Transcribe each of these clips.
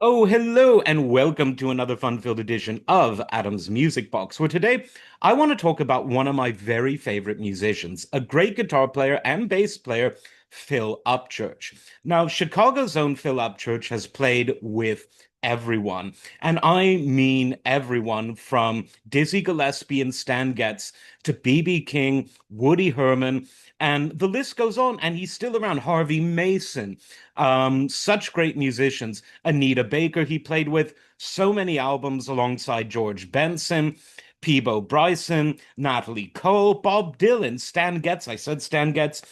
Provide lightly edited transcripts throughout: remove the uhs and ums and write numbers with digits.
Oh, hello, and welcome to another fun-filled edition of Adam's Music Box, where today I want to talk about one of my very favorite musicians, a great guitar player and bass player, Phil Upchurch. Now, Chicago's own Phil Upchurch has played with everyone, and I mean everyone from Dizzy Gillespie and Stan Getz to B.B. King, Woody Herman, and the list goes on, and he's still around. Harvey Mason, such great musicians. Anita Baker, he played with so many albums alongside George Benson, Peebo Bryson, Natalie Cole, Bob Dylan, Stan Getz. I said Stan Getz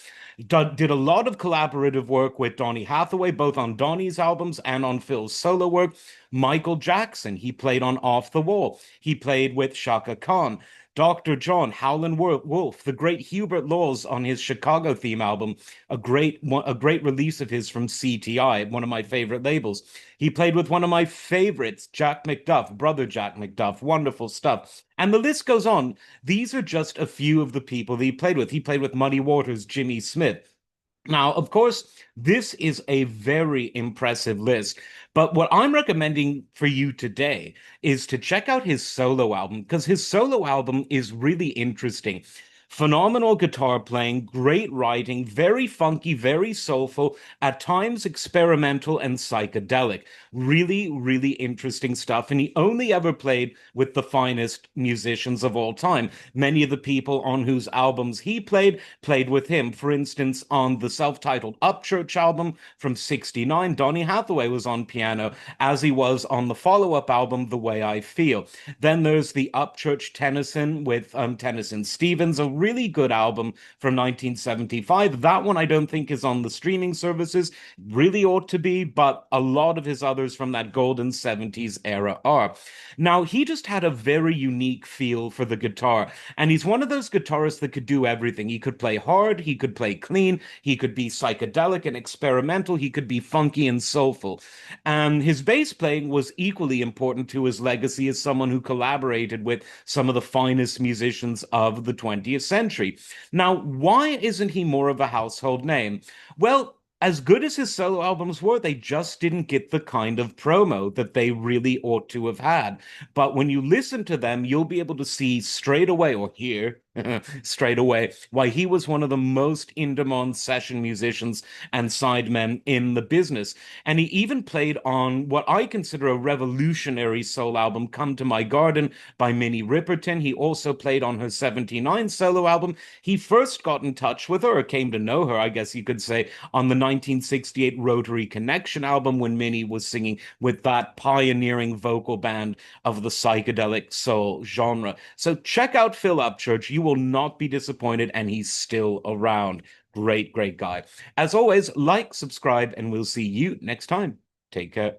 did a lot of collaborative work with Donny Hathaway, both on Donny's albums and on Phil's solo work. Michael Jackson, he played on Off the Wall. He played with Shaka Khan. Dr. John, Howlin' Wolf, the great Hubert Laws on his Chicago theme album, a great release of his from CTI, one of my favorite labels. He played with one of my favorites, Jack McDuff, brother Jack McDuff, wonderful stuff. And the list goes on. These are just a few of the people that he played with. He played with Muddy Waters, Jimmy Smith. Now, of course, this is a very impressive list, but what I'm recommending for you today is to check out his solo album because his solo album is really interesting. Phenomenal guitar playing, great writing, very funky, very soulful, at times experimental and psychedelic. Really, really interesting stuff. And he only ever played with the finest musicians of all time. Many of the people on whose albums he played with him. For instance, on the self-titled Upchurch album from '69, Donny Hathaway was on piano, as he was on the follow-up album, The Way I Feel. Then there's the Upchurch Tennyson with Tennyson Stevens, a really good album from 1975. That one I don't think is on the streaming services. Really ought to be, but a lot of his others from that golden '70s era are. Now, he just had a very unique feel for the guitar, and he's one of those guitarists that could do everything. He could play hard, he could play clean, he could be psychedelic and experimental, he could be funky and soulful. And his bass playing was equally important to his legacy as someone who collaborated with some of the finest musicians of the 20th century. Now, why isn't he more of a household name? Well, as good as his solo albums were, they just didn't get the kind of promo that they really ought to have had. But when you listen to them, you'll be able to see straight away, or hear straight away, why he was one of the most in-demand session musicians and sidemen in the business. And he even played on what I consider a revolutionary soul album, Come to My Garden by Minnie Riperton. He also played on her '79 solo album. He first got in touch with her, or came to know her, I guess you could say, on the 1968 Rotary Connection album when Minnie was singing with that pioneering vocal band of the psychedelic soul genre. So check out Phil Upchurch. You will not be disappointed, and he's still around. Great, great guy. As always, like, subscribe, and we'll see you next time. Take care.